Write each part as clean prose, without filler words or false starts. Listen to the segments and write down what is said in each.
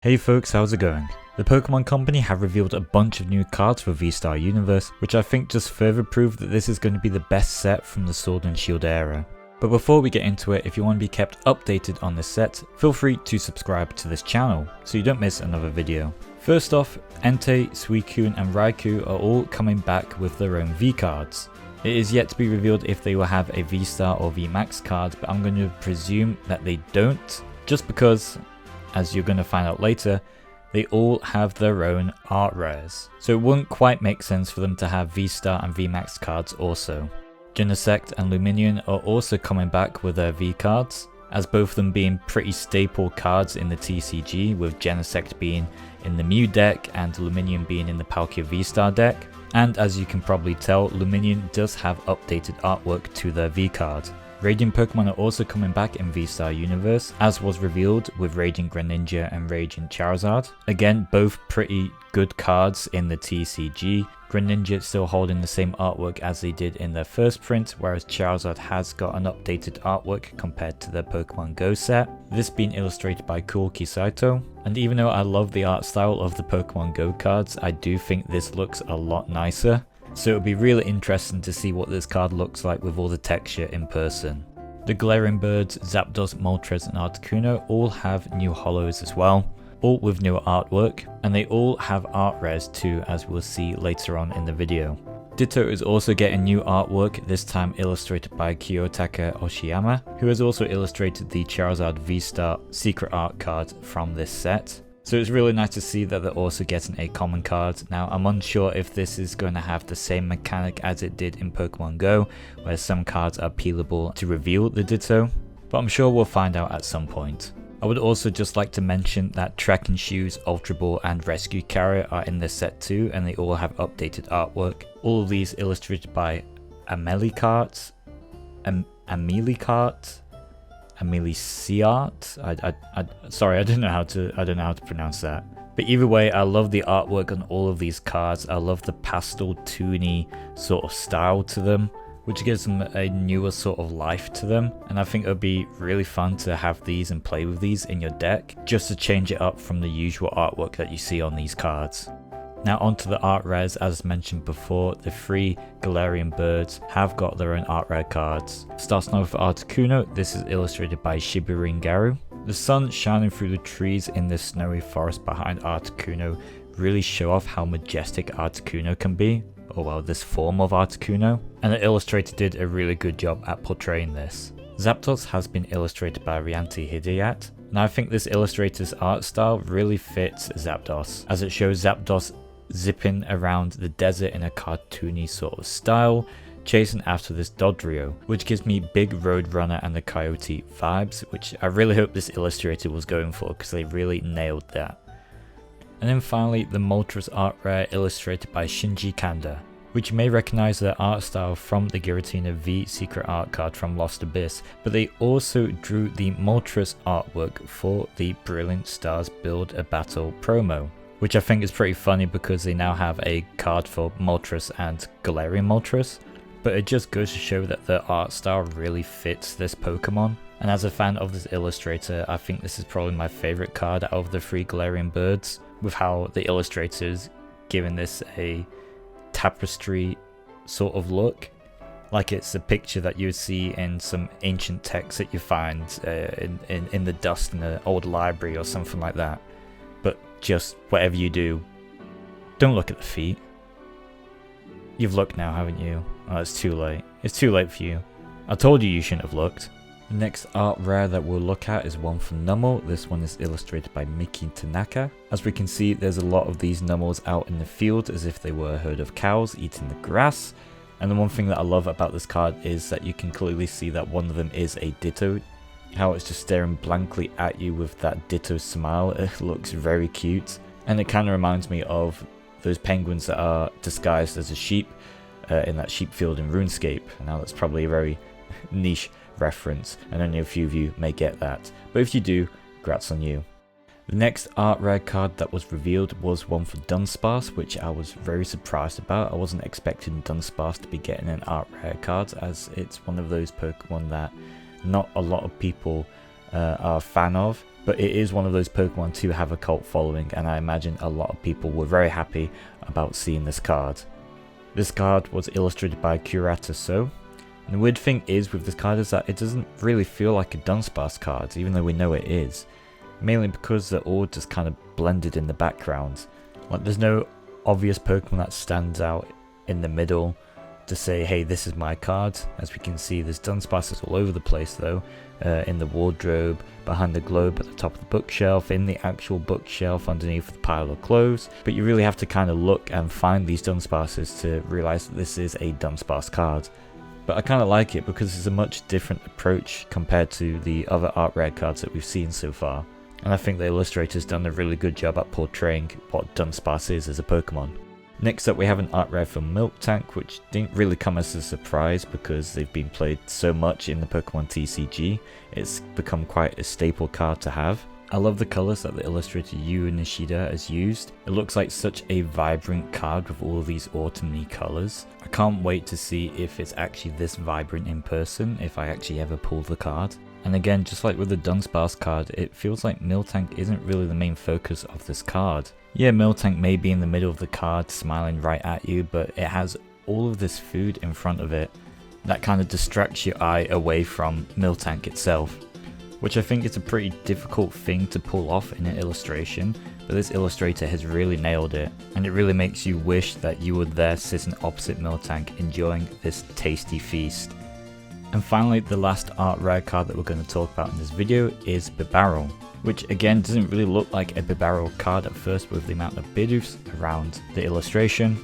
Hey folks, how's it going? The Pokemon Company have revealed a bunch of new cards for VSTAR Universe, which I think just further prove that this is going to be the best set from the Sword and Shield era. But before we get into it, if you want to be kept updated on this set, feel free to subscribe to this channel so you don't miss another video. First off, Entei, Suicune and Raikou are all coming back with their own V cards. It is yet to be revealed if they will have a V-Star or V-Max card, but I'm going to presume that they don't, just because, as you're going to find out later, they all have their own art rares. So it wouldn't quite make sense for them to have V-Star and V-Max cards also. Genesect and Lumineon are also coming back with their V cards, as both of them being pretty staple cards in the TCG, with Genesect being in the Mew deck and Lumineon being in the Palkia V-Star deck. And as you can probably tell, Lumineon does have updated artwork to their V card. Radiant Pokemon are also coming back in VSTAR Universe, as was revealed with Radiant Greninja and Radiant Charizard. Again, both pretty good cards in the TCG. Greninja still holding the same artwork as they did in their first print, whereas Charizard has got an updated artwork compared to their Pokemon Go set. This being illustrated by Kulki Saito. And even though I love the art style of the Pokemon Go cards, I do think this looks a lot nicer. So it'll be really interesting to see what this card looks like with all the texture in person. The Galarian Birds, Zapdos, Moltres and Articuno all have new holos as well, all with newer artwork, and they all have art rares too, as we'll see later on in the video. Ditto is also getting new artwork, this time illustrated by Kiyotaka Oshiyama, who has also illustrated the Charizard V-Star secret art card from this set. So it's really nice to see that they're also getting a common card. Now I'm unsure if this is going to have the same mechanic as it did in Pokemon Go, where some cards are peelable to reveal the Ditto, but I'm sure we'll find out at some point. I would also just like to mention that Trekking Shoes, Ultra Ball and Rescue Carrier are in this set too, and they all have updated artwork. All of these illustrated by Amelicart, sorry, I don't know how to pronounce that. But either way, I love the artwork on all of these cards. I love the pastel toony sort of style to them, which gives them a newer sort of life to them. And I think it would be really fun to have these and play with these in your deck, just to change it up from the usual artwork that you see on these cards. Now onto the art rares. As mentioned before, the 3 Galarian Birds have got their own art rare cards. Starting off with Articuno, this is illustrated by Shiburin Garu. The sun shining through the trees in the snowy forest behind Articuno really show off how majestic Articuno can be, or well, this form of Articuno, and the illustrator did a really good job at portraying this. Zapdos has been illustrated by Rianti Hidayat, and I think this illustrator's art style really fits Zapdos, as it shows Zapdos zipping around the desert in a cartoony sort of style, chasing after this Dodrio, which gives me big Roadrunner and the Coyote vibes, which I really hope this illustrator was going for, because they really nailed that. And then finally, the Moltres art rare illustrated by Shinji Kanda, which you may recognize their art style from the Giratina V secret art card from Lost Abyss, but they also drew the Moltres artwork for the Brilliant Stars Build a Battle promo, which I think is pretty funny because they now have a card for Moltres and Galarian Moltres, but it just goes to show that their art style really fits this Pokemon. And as a fan of this illustrator, I think this is probably my favorite card out of the 3 Galarian Birds, with how the illustrator's given this a tapestry sort of look, like it's a picture that you would see in some ancient text that you find in the dust in an old library or something like that. But just whatever you do, don't look at the feet. You've looked now, haven't you? Oh, it's too late. It's too late for you. I told you shouldn't have looked. The next art rare that we'll look at is one from Numel. This one is illustrated by Miki Tanaka. As we can see, there's a lot of these Numels out in the field as if they were a herd of cows eating the grass. And the one thing that I love about this card is that you can clearly see that one of them is a Ditto. How it's just staring blankly at you with that Ditto smile. It looks very cute. And it kind of reminds me of those penguins that are disguised as a sheep in that sheep field in RuneScape. Now that's probably a very niche reference, and only a few of you may get that, but if you do, congrats on you. The next art rare card that was revealed was one for Dunsparce, which I was very surprised about. I wasn't expecting Dunsparce to be getting an art rare card, as it's one of those Pokemon that not a lot of people are a fan of, but it is one of those Pokemon to have a cult following, and I imagine a lot of people were very happy about seeing this card. This card was illustrated by Kurata So, and the weird thing is with this card is that it doesn't really feel like a Dunsparce card, even though we know it is, mainly because they're all just kind of blended in the background. Like, there's no obvious Pokemon that stands out in the middle to say, hey, this is my card. As we can see, there's Dunsparces all over the place though, in the wardrobe, behind the globe, at the top of the bookshelf, in the actual bookshelf underneath the pile of clothes. But you really have to kind of look and find these Dunsparces to realize that this is a Dunsparce card. But I kind of like it because it's a much different approach compared to the other art rare cards that we've seen so far. And I think the illustrator's done a really good job at portraying what Dunsparce is as a Pokemon. Next up, we have an art rare for Miltank, which didn't really come as a surprise because they've been played so much in the Pokemon TCG. It's become quite a staple card to have. I love the colours that the illustrator Yu Nishida has used. It looks like such a vibrant card with all of these autumny colours. I can't wait to see if it's actually this vibrant in person, if I actually ever pull the card. And again, just like with the Dunsparce card, it feels like Miltank isn't really the main focus of this card. Yeah, Miltank may be in the middle of the card smiling right at you, but it has all of this food in front of it that kind of distracts your eye away from Miltank itself, which I think is a pretty difficult thing to pull off in an illustration, but this illustrator has really nailed it, and it really makes you wish that you were there sitting opposite Miltank enjoying this tasty feast. And finally, the last art rare card that we're going to talk about in this video is Bibarel, which again doesn't really look like a Bibarel card at first with the amount of Bidooфs around the illustration.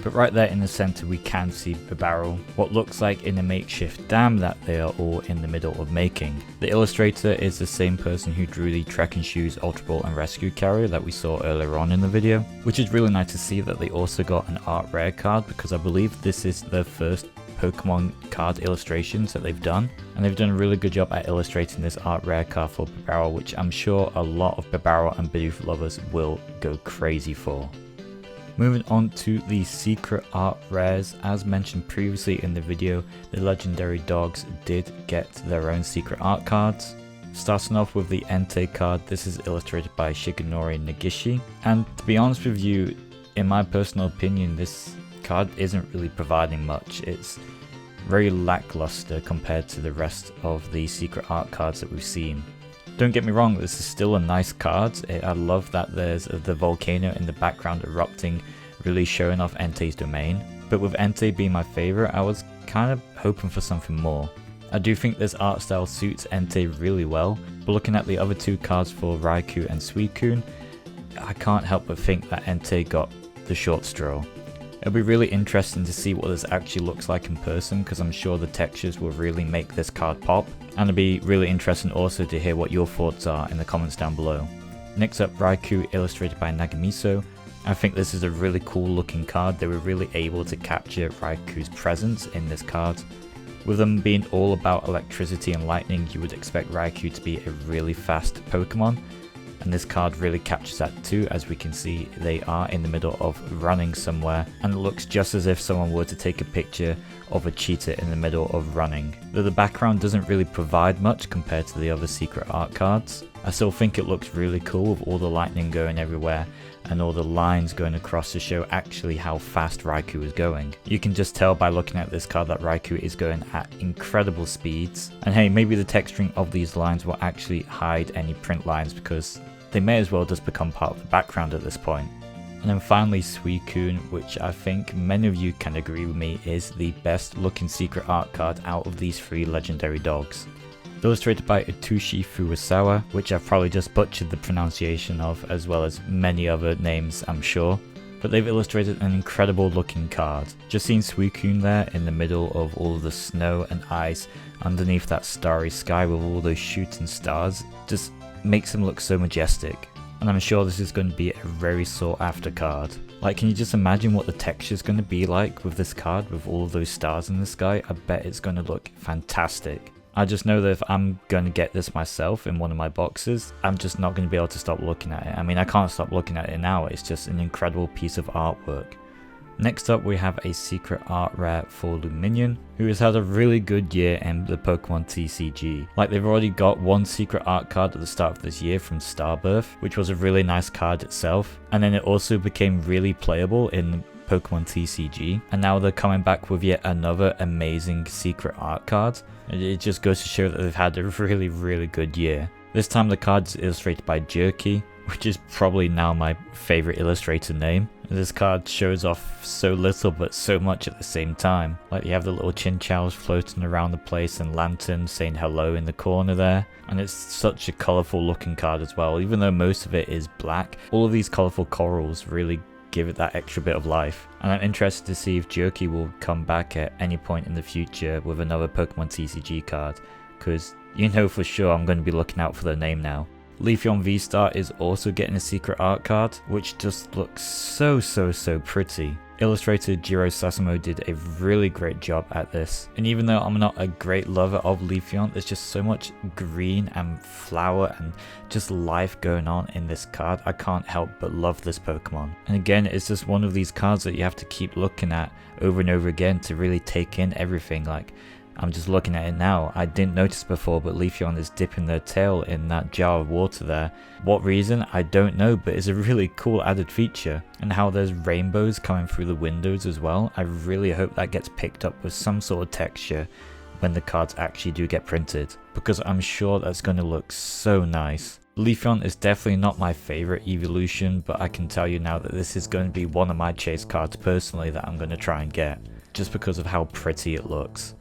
But right there in the center we can see Bibarel, what looks like in a makeshift dam that they are all in the middle of making. The illustrator is the same person who drew the Trek and Shoes Ultra Ball and Rescue Carrier that we saw earlier on in the video, which is really nice to see that they also got an art rare card, because I believe this is their first Pokemon card illustrations that they've done, and they've done a really good job at illustrating this art rare card for Bibarel, which I'm sure a lot of Bibarel and Bidoof lovers will go crazy for. Moving on to the secret art rares, as mentioned previously in the video, the legendary dogs did get their own secret art cards. Starting off with the Entei card, this is illustrated by Shigenori Negishi, and to be honest with you, in my personal opinion, this card isn't really providing much. It's very lackluster compared to the rest of the secret art cards that we've seen. Don't get me wrong, this is still a nice card. I love that there's the volcano in the background erupting, really showing off Entei's domain. But with Entei being my favourite, I was kind of hoping for something more. I do think this art style suits Entei really well, but looking at the other two cards for Raikou and Suicune, I can't help but think that Entei got the short straw. It'll be really interesting to see what this actually looks like in person, because I'm sure the textures will really make this card pop, and it'll be really interesting also to hear what your thoughts are in the comments down below. Next up, Raikou, illustrated by Nagamiso. I think this is a really cool looking card. They were really able to capture Raikou's presence in this card. With them being all about electricity and lightning, you would expect Raikou to be a really fast Pokemon, and this card really captures that too. As we can see, they are in the middle of running somewhere, and it looks just as if someone were to take a picture of a cheetah in the middle of running. Though the background doesn't really provide much compared to the other secret art cards, I still think it looks really cool with all the lightning going everywhere and all the lines going across to show actually how fast Raikou is going. You can just tell by looking at this card that Raikou is going at incredible speeds, and hey, maybe the texturing of these lines will actually hide any print lines, because they may as well just become part of the background at this point. And then finally Suicune, which I think many of you can agree with me is the best looking secret art card out of these three legendary dogs. Illustrated by Atsushi Furusawa, which I've probably just butchered the pronunciation of, as well as many other names I'm sure, but they've illustrated an incredible looking card. Just seeing Suicune there in the middle of all of the snow and ice underneath that starry sky with all those shooting stars just makes him look so majestic, and I'm sure this is going to be a very sought after card. Like, can you just imagine what the texture is going to be like with this card with all of those stars in the sky? I bet it's going to look fantastic. I just know that if I'm going to get this myself in one of my boxes, I'm just not going to be able to stop looking at it. I mean, I can't stop looking at it now, it's just an incredible piece of artwork. Next up we have a secret art rare for Luminion, who has had a really good year in the Pokemon TCG. Like, they've already got one secret art card at the start of this year from Starbirth, which was a really nice card itself, and then it also became really playable in Pokemon TCG, and now they're coming back with yet another amazing secret art card. It just goes to show that they've had a really good year. This time the card is illustrated by Jerky, which is probably now my favorite illustrator name. This card shows off so little but so much at the same time. Like, you have the little Chinchows floating around the place and Lantern saying hello in the corner there. And it's such a colourful looking card as well. Even though most of it is black, all of these colourful corals really give it that extra bit of life. And I'm interested to see if Jerky will come back at any point in the future with another Pokemon TCG card, because you know for sure I'm going to be looking out for their name now. Leafeon VSTAR is also getting a secret art card, which just looks so pretty. Illustrator Jiro Sasamo did a really great job at this, and even though I'm not a great lover of Leafeon, there's just so much green and flower and just life going on in this card. I can't help but love this Pokemon. And again, it's just one of these cards that you have to keep looking at over and over again to really take in everything. Like, I'm just looking at it now. I didn't notice before, but Leafeon is dipping their tail in that jar of water there. What reason? I don't know, but it's a really cool added feature. And how there's rainbows coming through the windows as well. I really hope that gets picked up with some sort of texture when the cards actually do get printed, because I'm sure that's going to look so nice. Leafeon is definitely not my favorite evolution, but I can tell you now that this is going to be one of my chase cards personally that I'm going to try and get, just because of how pretty it looks.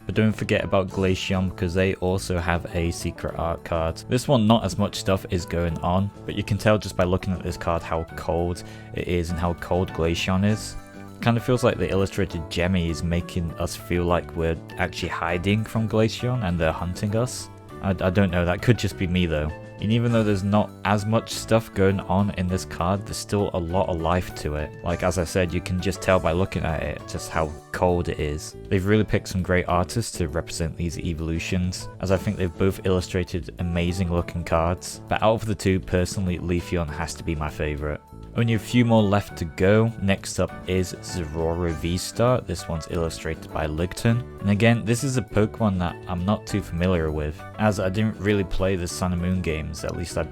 But don't forget about Glaceon, because they also have a secret art card. This one, not as much stuff is going on, but you can tell just by looking at this card how cold it is and how cold Glaceon is. Kind of feels like the illustrated Jemmy is making us feel like we're actually hiding from Glaceon and they're hunting us. I don't know, that could just be me though. And even though there's not as much stuff going on in this card, there's still a lot of life to it. Like, as I said, you can just tell by looking at it just how cold it is. They've really picked some great artists to represent these evolutions, as I think they've both illustrated amazing looking cards. But out of the two, personally, Leafeon has to be my favourite. Only a few more left to go. Next up is Zoroark VSTAR. This one's illustrated by Ligton. And again, this is a Pokemon that I'm not too familiar with, as I didn't really play the Sun and Moon games. At least I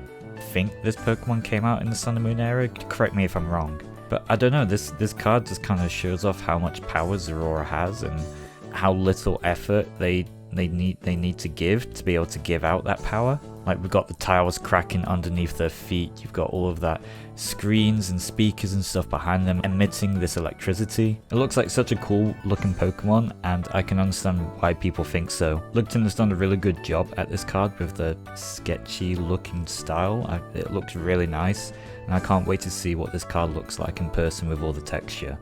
think this Pokemon came out in the Sun and Moon era. Correct me if I'm wrong. But I don't know, this card just kind of shows off how much power Zoroark has and how little effort they need to give to be able to give out that power. Like, we've got the tiles cracking underneath their feet, you've got all of that screens and speakers and stuff behind them emitting this electricity. It looks like such a cool looking Pokemon, and I can understand why people think so. Ligton has done a really good job at this card with the sketchy looking style. It looks really nice, and I can't wait to see what this card looks like in person with all the texture.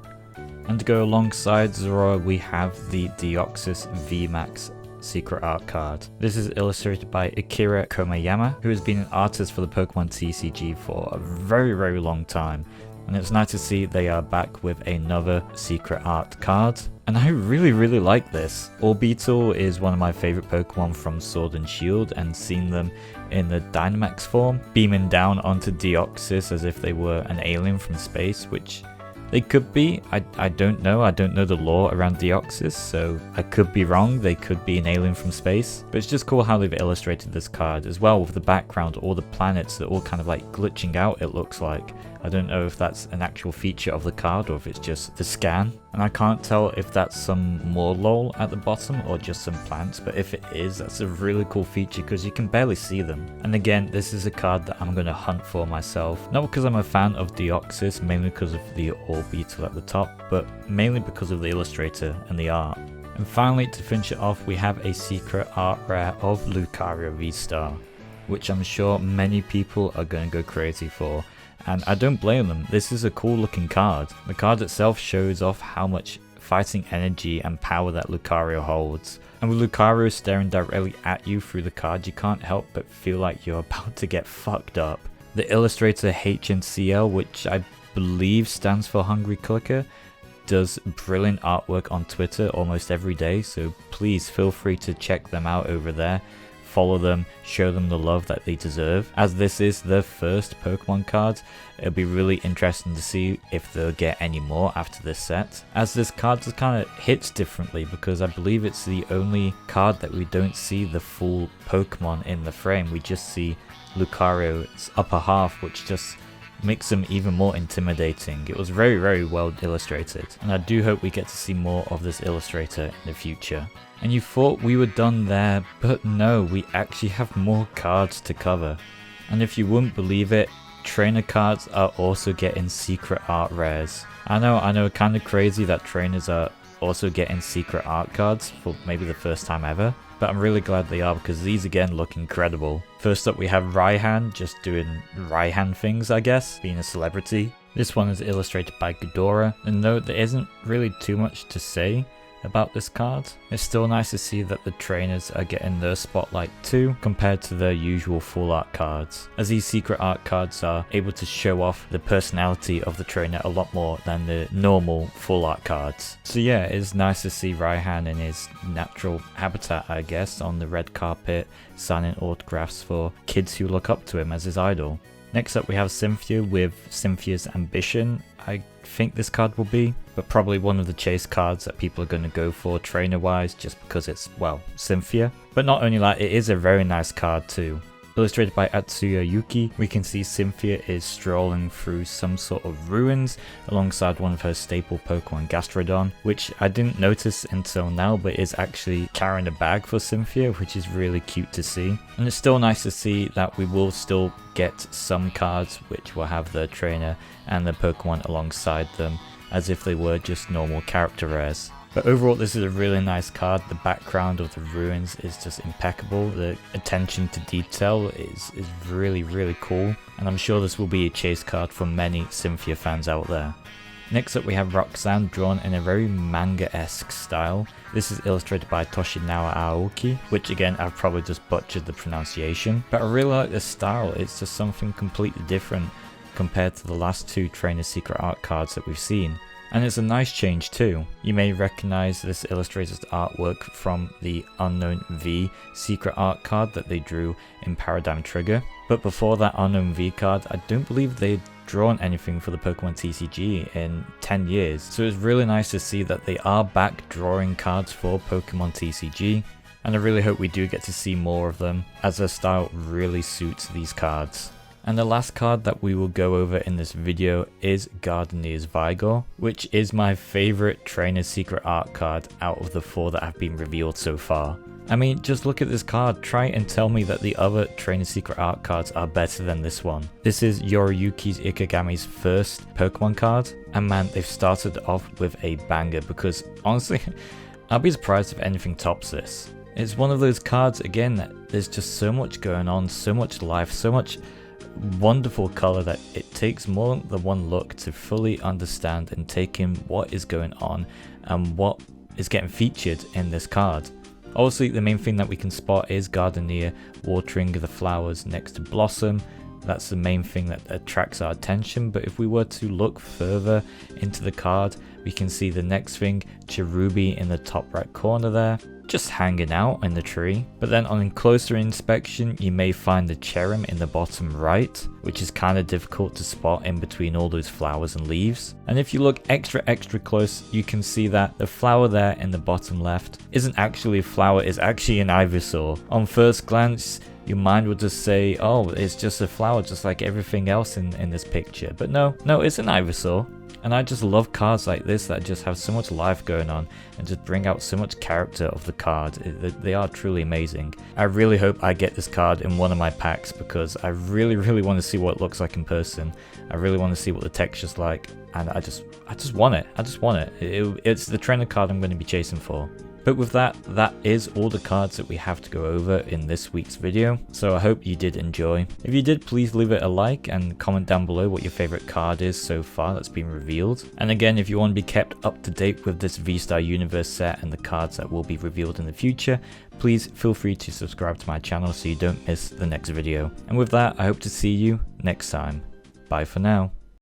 And to go alongside Zoroark, we have the Deoxys VMAX secret art card. This is illustrated by Akira Komayama, who has been an artist for the Pokemon TCG for a very long time, and it's nice to see they are back with another secret art card. And I really like this. Orbeetle is one of my favorite Pokemon from Sword and Shield, and seeing them in the Dynamax form beaming down onto Deoxys as if they were an alien from space, which they could be. I don't know. I don't know the lore around Deoxys, so I could be wrong. They could be an alien from space. But it's just cool how they've illustrated this card as well, with the background, all the planets that are all kind of like glitching out, it looks like. I don't know if that's an actual feature of the card or if it's just the scan. And I can't tell if that's some more lol at the bottom or just some plants, but if it is, that's a really cool feature because you can barely see them. And again, this is a card that I'm going to hunt for myself. Not because I'm a fan of Deoxys, mainly because of the Orbeetle at the top, but mainly because of the illustrator and the art. And finally, to finish it off, we have a secret art rare of Lucario VSTAR, which I'm sure many people are going to go crazy for. And I don't blame them. This is a cool looking card. The card itself shows off how much fighting energy and power that Lucario holds. And with Lucario staring directly at you through the card, you can't help but feel like you're about to get fucked up. The illustrator HNCL, which I believe stands for Hungry Clicker, does brilliant artwork on Twitter almost every day, so please feel free to check them out over there follow them, show them the love that they deserve. As this is their first Pokemon cards, it'll be really interesting to see if they'll get any more after this set, as this card just kind of hits differently because I believe it's the only card that we don't see the full Pokemon in the frame. We just see Lucario's upper half, which just makes them even more intimidating. It was very, very well illustrated, and I do hope we get to see more of this illustrator in the future. And you thought we were done there, but no, we actually have more cards to cover. And if you wouldn't believe it, trainer cards are also getting secret art rares. I know, kind of crazy that trainers are also getting secret art cards for maybe the first time ever, but I'm really glad they are because these again look incredible. First up we have Raihan just doing Raihan things, I guess, being a celebrity. This one is illustrated by Ghidorah, and though there isn't really too much to say about this card, it's still nice to see that the trainers are getting their spotlight too compared to their usual full art cards, as these secret art cards are able to show off the personality of the trainer a lot more than the normal full art cards. So yeah, it's nice to see Raihan in his natural habitat, I guess, on the red carpet signing autographs for kids who look up to him as his idol. Next up we have Cynthia with Cynthia's Ambition. I think this card will be, but probably one of the chase cards that people are going to go for trainer wise just because it's, well, Cynthia. But not only that, it is a very nice card too. Illustrated by Atsuya Yuki, we can see Cynthia is strolling through some sort of ruins alongside one of her staple Pokemon Gastrodon, which I didn't notice until now but is actually carrying a bag for Cynthia, which is really cute to see. And it's still nice to see that we will still get some cards which will have the trainer and the Pokemon alongside them as if they were just normal character rares. But overall, this is a really nice card. The background of the ruins is just impeccable. The attention to detail is really, really cool. And I'm sure this will be a chase card for many Cynthia fans out there. Next up we have Roxanne, drawn in a very manga-esque style. This is illustrated by Toshinawa Aoki, which again I've probably just butchered the pronunciation. But I really like this style. It's just something completely different compared to the last two Trainer Secret Art cards that we've seen. And it's a nice change too. You may recognize this illustrator's artwork from the Unknown V secret art card that they drew in Paradigm Trigger. But before that Unknown V card, I don't believe they'd drawn anything for the Pokemon TCG in 10 years. So it's really nice to see that they are back drawing cards for Pokemon TCG. And I really hope we do get to see more of them, as their style really suits these cards. And the last card that we will go over in this video is Gardenier's Vigor, which is my favorite Trainer Secret Art card out of the 4 that have been revealed so far. I mean, just look at this card, try and tell me that the other Trainer Secret Art cards are better than this one. This is Yoriyuki's Ikegami's first Pokemon card, and man, they've started off with a banger because honestly, I'll be surprised if anything tops this. It's one of those cards, again, that there's just so much going on, so much life, so much wonderful color that it takes more than one look to fully understand and take in what is going on and what is getting featured in this card. Obviously, the main thing that we can spot is Gardenier watering the flowers next to Blossom. That's the main thing that attracts our attention, but if we were to look further into the card, we can see the next thing, Cherubi in the top right corner there, just hanging out in the tree. But then on closer inspection, you may find the Cherrim in the bottom right, which is kind of difficult to spot in between all those flowers and leaves. And if you look extra close, you can see that the flower there in the bottom left isn't actually a flower, it's actually an Ivysaur. On first glance, your mind would just say, oh, it's just a flower just like everything else in this picture. But no, it's an Ivysaur. And I just love cards like this that just have so much life going on and just bring out so much character of the card. They are truly amazing. I really hope I get this card in one of my packs because I really want to see what it looks like in person. I really want to see what the texture's like, and I just want it. It's the trainer card I'm going to be chasing for. But with that is all the cards that we have to go over in this week's video, so I hope you did enjoy. If you did, please leave it a like and comment down below what your favorite card is so far that's been revealed. And again, if you want to be kept up to date with this VSTAR Universe set and the cards that will be revealed in the future, please feel free to subscribe to my channel so you don't miss the next video. And with that, I hope to see you next time. Bye for now.